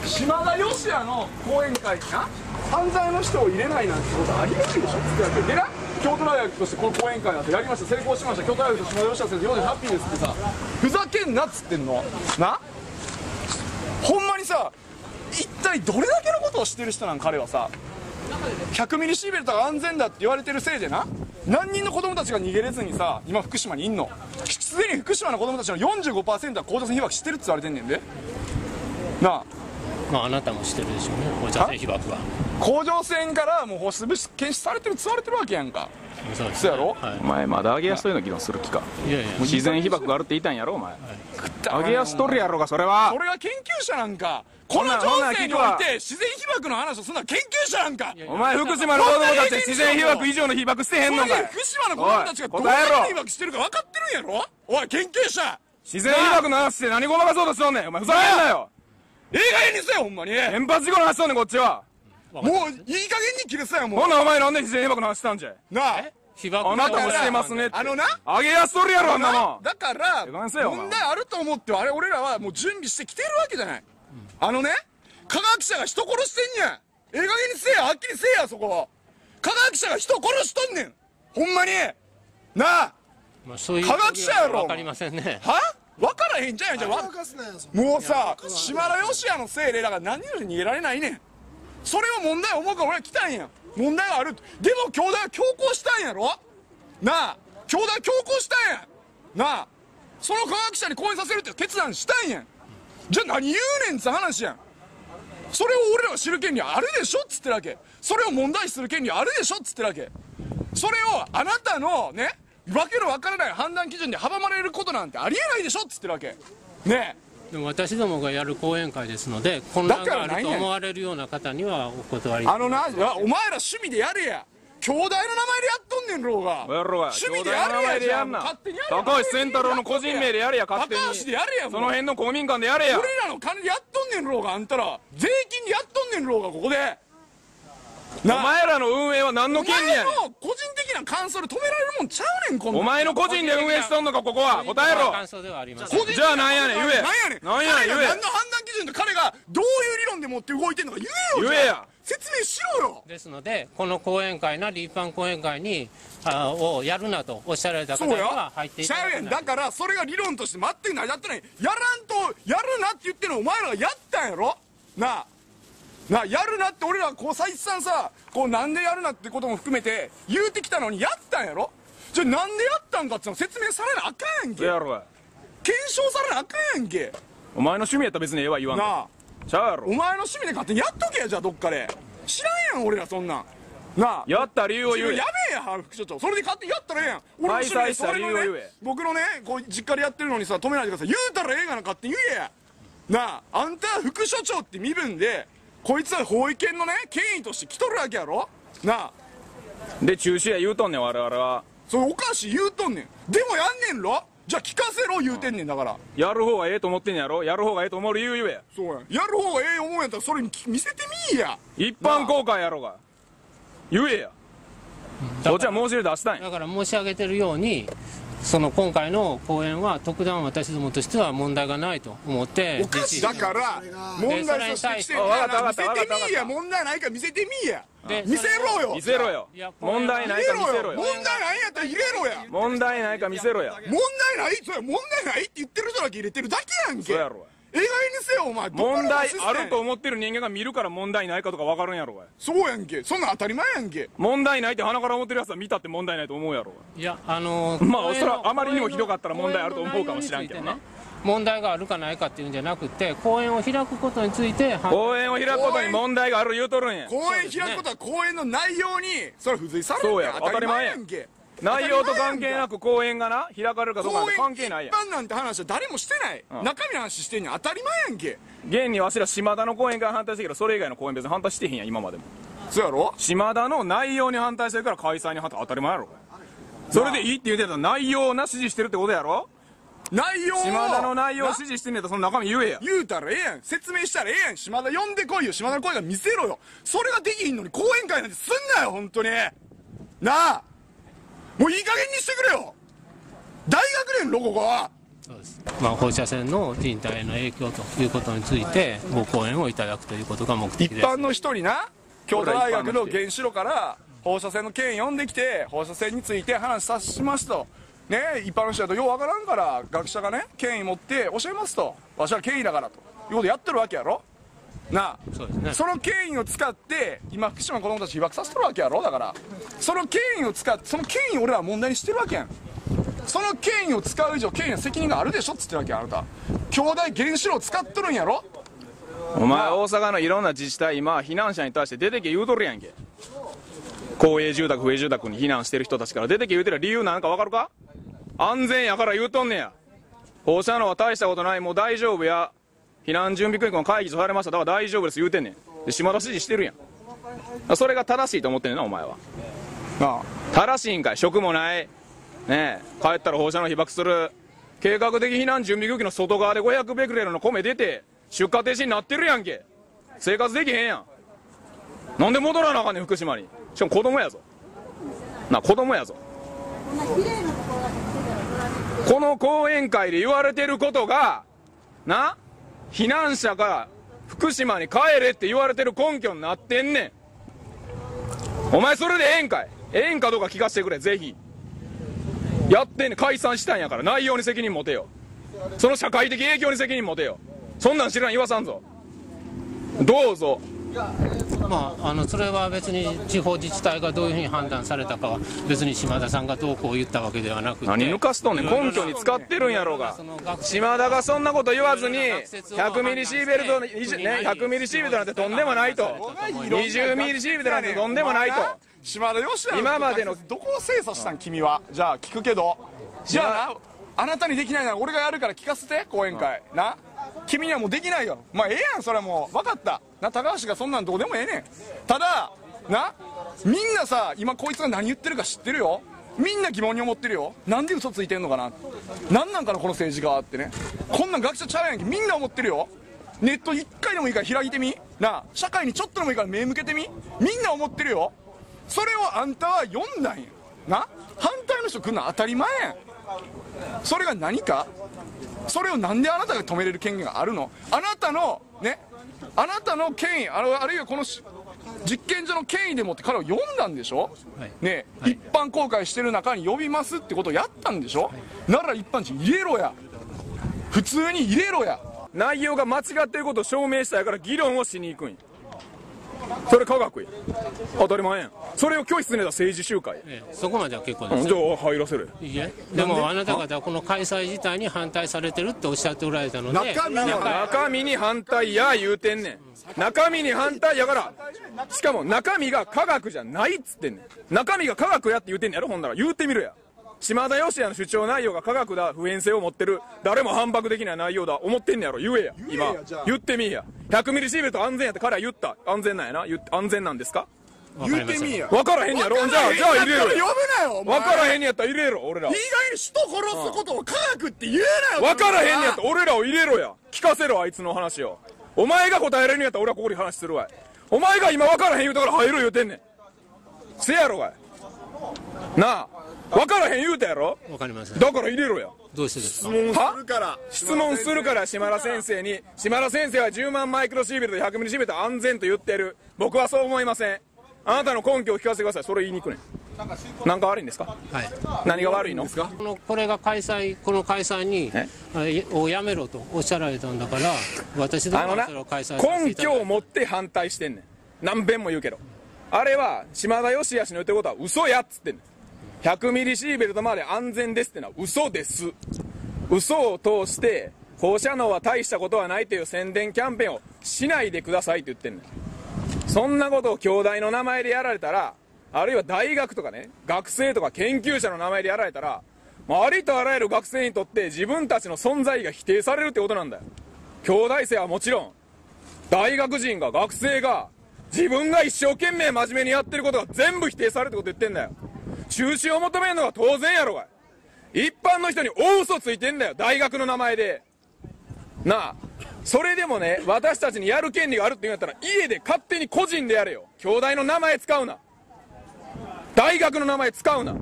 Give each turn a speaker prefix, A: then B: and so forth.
A: 島田義也の講演会にな犯罪の人を入れないなんてことありえないでしょってやってでな、京都大学としてこの講演会なんてやりました、成功しました、京都大学と島田義也先生4でハッピーですってさ、ふざけんなっつってんのな。ほんまにさ、一体どれだけのことをしてる人なん彼はさ。100ミリシーベルトが安全だって言われてるせいでな、何人の子供たちが逃げれずにさ今福島にいんの。すでに福島の子供たちの 45% は甲状腺被曝してるって言われてんねんでなあ。
B: まああなたも知ってるでしょうね、甲状腺被曝は。
A: 甲状腺からもう放出物質検出されてるって言われてるわけやんか。
B: そうです、
A: そうやろ、
C: お前まだ揚げ足というの議論する気か。
B: いやいや、
C: 自然被曝があるって言いたんやろお前。揚げ足取るやろがそれは。
A: それが研究者なんか。この情勢において自然被曝の話をするのは研究者なんか。
C: お前福島の子供たち自然被曝以上の被曝してへんのかい。
A: 福島の子供たちがどれだけ被曝してるか分かってるんやろおい研究者。
C: 自然被曝の話して何ごまかそうとしとんねん。お前ふざけんなよ。
A: ええ加減にせよほんまに。
C: 原発事故の話しとんねんこっちは。
A: もういい加減に切れさよもう。
C: ほなお前なんで自然被曝の話したんじゃい。
A: なあ
B: 被曝
C: あなたもしてますねって。
A: あのな
C: 揚げ足取るやろあんなもん。
A: だから
C: ええ加減せよお前
A: 問題あると思ってあれ俺らはもう準備してきてるわけじゃない。あのね科学者が人殺してんねん。ええ加減にせやはっきりせやそこ。科学者が人殺しとんねんほんまになあ。
B: まあそういう
A: 科学者やろ
B: 分かりませんね。
A: は分からへんじゃんじゃん。もうさ島田義也のせいでだから何人に逃げられないねん。それを問題思うから俺は来たんや。問題がある。でも兄弟は強行したんやろなあ。兄弟は強行したんやなあ。その科学者に講演させるって決断したんやん。じゃあ何言うねんって話やん。それを俺らが知る権利あるでしょっつってるわけ。それを問題視する権利あるでしょっつってるわけ。それをあなたのねわけのわからない判断基準で阻まれることなんてありえないでしょっつってるわけねえ。
B: でも私どもがやる講演会ですので、混乱があると思われるような方にはお断り。
A: お前ら趣味でやれや。兄弟の名前でやっとんねんろうが。
C: やろうが。
A: 趣味でやれや。
C: でやんな。
A: 勝手にやれや。
C: 高橋仙太郎の個人名でやれや勝手に。
A: 高橋でやれや。
C: その辺の公民館でやれや。
A: 俺らの金でやっとんねんろうが。あんたら税金でやっとんねんろうがここで。
C: お前らの運営は何の権利やねん。
A: お前の個人的な感想で止められるもんちゃうねんこんなん。
C: お前の個人で運営しとんのかここは。答えろ。
B: 感想ではありません。
C: じゃあなんやねん言え。
A: なんやねん
C: 言え。
A: 何の判断基準で彼がどういう理論でもって動いてんのか言えよ。
C: 言えや。
A: 説明しろよ。
B: ですのでこの講演会なり一般講演会にをやるなとおっしゃられた方には入っていただけない。
A: だからそれが理論として全く成り立ってない。やらんとやるなって言ってるのお前らがやったんやろなあやるなって俺らはこう再三さこうなんでやるなってことも含めて言うてきたのにやったんやろ。じゃあなんでやったんかっての説明されなあかんやんけ。
C: やろが。
A: 検証されなあかんやんけ。
C: お前の趣味やったら別にええわ言わん
A: なあ
C: ちゃうやろ。
A: お前の趣味で勝手にやっとけや。じゃあどっかで知らんやん俺らそんなんなあ。
C: やった理由を言え。
A: やべえや副所長。それで勝手にやったらええやん。俺の趣味でそれのね僕のねこう実家でやってるのにさ止めないでください。言うたらええがな勝手に言えやなあ。あんたは副所長って身分でこいつは法医権のね権威として来とるわけやろなあ。
C: で中止や言うとんねん我々は。
A: それおかしい言うとんねん。でもやんねんろ。じゃあ聞かせろ言うてんねんだから。
C: やる方がええと思ってんやろ。やる方がええと思う理由言えや。
A: そうややる方がええ思うんやったらそれ見せてみいや。
C: 一般公開やろうが言えや。こっちは申し入れ出したんや。
B: だから申し上げてるようにその今回の講演は特段私どもとしては問題がないと思って
A: おかしいだから問題としてきてんやな。見せてみいや。問題ないから見せてみいや。見せろよ。
C: 見せろよ。問題ないか見せろよ。
A: 問題ないやったら入れろや。
C: 問題ないか見せろや。
A: 問題ない。それ問題ないって言ってる人だけ入れてるだけやんけ。
C: そうやろ。
A: ええ加減にせよお前。
C: 問題あると思ってる人間が見るから問題ないかとか分かるんやろが。
A: そうやんけ。そんなん当たり前やんけ。
C: 問題ないって鼻から思ってるやつは見たって問題ないと思うやろ。
B: いや
C: まあそれはあまりにもひどかったら問題あると思うかもしらんけどな。
B: 問題があるかないかっていうんじゃなくて講演を開くことについて
C: 講演を開くことに問題がある言うとるんや。
A: 講演開くことは講演の内容にそれは付随されるんや。当たり前やんけ。
C: 内容と関係なく講演がな開かれるかどうかなんて関係ないやん。
A: 講演一般なんて話は誰もしてない。中身の話してんねん。当たり前やんけ。
C: 現にわしら島田の講演会反対してるけどそれ以外の講演別に反対してへんやん今までも。
A: そうやろ。
C: 島田の内容に反対してるから開催に反対当たり前やろ。それでいいって言うてたら内容な支持してるってことやろ。
A: 内容を
C: 島田の内容を支持してんねやったらその中身言えや。
A: 言うたらええやん。説明したらええやん。島田呼んでこいよ。島田の声が見せろよ。それができひんのに講演会なんてすんなよ本当になあ。もういい加減にしてくれよ。大学連のここは
B: そうです。放射線の人体への影響ということについてご講演をいただくということが目的です。
A: 一般の人にな、京都大学の原子炉から放射線の権威呼んできて、放射線について話さしますと。ね、一般の人だとようわからんから、学者がね、権威持って教えますと。わしは権威だからと。いうことやってるわけやろなあ。
B: そうですね。
A: その権威を使って、今福島の子供たち被爆させてるわけやろだから。その権威を使って、その権威を俺らは問題にしてるわけやん。その権威を使う以上、権威の責任があるでしょっつってるわけや、あなた。兄弟原子炉を使っとるんやろ。
C: お前大阪のいろんな自治体今避難者に対して出てけ言うとるやんけ。公営住宅不営住宅に避難してる人たちから出てけ言うてる理由なんかわかるか。安全やから言うとんねや。放射能は大したことない、もう大丈夫や、避難準備区域の会議とされました、だから大丈夫です言うてんねん。で島田指示してるやん。それが正しいと思ってんねんなお前は。
A: なあ、
C: 正しいんかい。職もないねえ、帰ったら放射能被爆する。計画的避難準備区域の外側で500ベクレルの米出て出荷停止になってるやんけ。生活できへんやん。なんで戻らなあかんねん福島に。しかも子供やぞな、子供やぞ。この講演会で言われてることがな、避難者が福島に帰れって言われてる根拠になってんねん。お前それでええんかい。ええんかどうか聞かせてくれ、ぜひ。やってんねん、解散したんやから内容に責任持てよ。その社会的影響に責任持てよ。そんなん知らん言わさんぞ。どうぞ。
B: それは別に地方自治体がどういうふうに判断されたかは別に島田さんがどうこう言ったわけではなくて、
C: 何抜かしとんねん。根拠に使ってるんやろうが。島田がそんなこと言わずに100ミリシーベルト、100ミリシーベルトなんてとんでもないと、20ミリシーベルトなんてとんでもないと。
A: 島田よし
C: 今までの
A: どこを精査したん君は。じゃあ聞くけど、じゃあな、あなたにできないなら俺がやるから聞かせて、講演会な。君にはもうできないよ。まあええやん、それはもう分かったな。高橋がそんなんどうでもええねん。ただな、みんなさ今こいつが何言ってるか知ってるよ。みんな疑問に思ってるよ。なんで嘘ついてんのかな、なんなんかなこの政治家ってね。こんなん学者ちゃうやんけ、みんな思ってるよ。ネット1回でもいいから開いてみな、社会にちょっとでもいいから目向けてみ、みんな思ってるよ。それをあんたは読んだんやな。反対の人来るのは当たり前やん。それが何か、それをなんであなたが止めれる権限があるの。あなたのね、あなたの権威、あるいはこの実験所の権威でもって彼を読んだんでしょ、ね、一般公開してる中に呼びますってことをやったんでしょ、なら一般人入れろや、普通に入れろや。
C: 内容が間違ってることを証明したやから議論をしに行くんや。それ科学や、当たり前やん。それを拒否するのは政治集会、
B: そこまでは結構です。
C: じゃあ入らせる。
B: いいえ、でもあなた方はこの開催自体に反対されてるっておっしゃっておられたので、
C: 中身に反対や言うてんねん。中身に反対やから、しかも中身が科学じゃないっつってんねん。中身が科学やって言うてんねんやろ。ほんなら言うてみろや。島田義也の主張内容が科学だ、普遍性を持ってる、誰も反駁できない内容だ思ってんねやろ。言えや今、言ってみいや。100ミリシーベルト安全やって彼は言った。安全なんやな。安全なんですか、
A: 言ってみいや。
C: 分からへんやろ。じゃあ入れろよ。
A: 呼ぶなよ。
C: 分からへんやったら入れろ。俺ら
A: 意外に人殺すことを科学って言えなよ。
C: 分からへんやったら俺らを入れろや。聞かせろあいつの話を。お前が答えれるんやったら俺はここに話するわい。お前が今分からへん言うたから入る言うてんねん。せやろがいなあ。分からへん言うたやろ。
B: 分かりません。
C: だから入れろや。
B: どうしてですか。
C: 質問するから島田先生に。島田先生は10万マイクロシーベルト100ミリシーベルト安全と言ってる。僕はそう思いません。あなたの根拠を聞かせてください。それ言いにくねん。何か悪いんですか。
B: はい。
C: 何が悪いの。
B: これがこの開催にをやめろとおっしゃられたんだから、私どもはそれを開催させていただいて、
C: 根拠を持って反対してんねん。何遍も言うけど、あれは島田義也氏の言ってることは嘘やっつってんねん。100ミリシーベルトまで安全ですってのは嘘です。嘘を通して放射能は大したことはないという宣伝キャンペーンをしないでくださいって言ってんねん。そんなことを京大の名前でやられたら、あるいは大学とかね、学生とか研究者の名前でやられたら、ありとあらゆる学生にとって自分たちの存在が否定されるってことなんだよ。京大生はもちろん、大学人が学生が自分が一生懸命真面目にやってることが全部否定されるってこと言ってんだよ。中止を求めるのが当然やろがい。一般の人に大嘘ついてんだよ、大学の名前でなあ。それでもね、私たちにやる権利があるって言うんだったら家で勝手に個人でやれよ。京大の名前使うな、大学の名前使うな。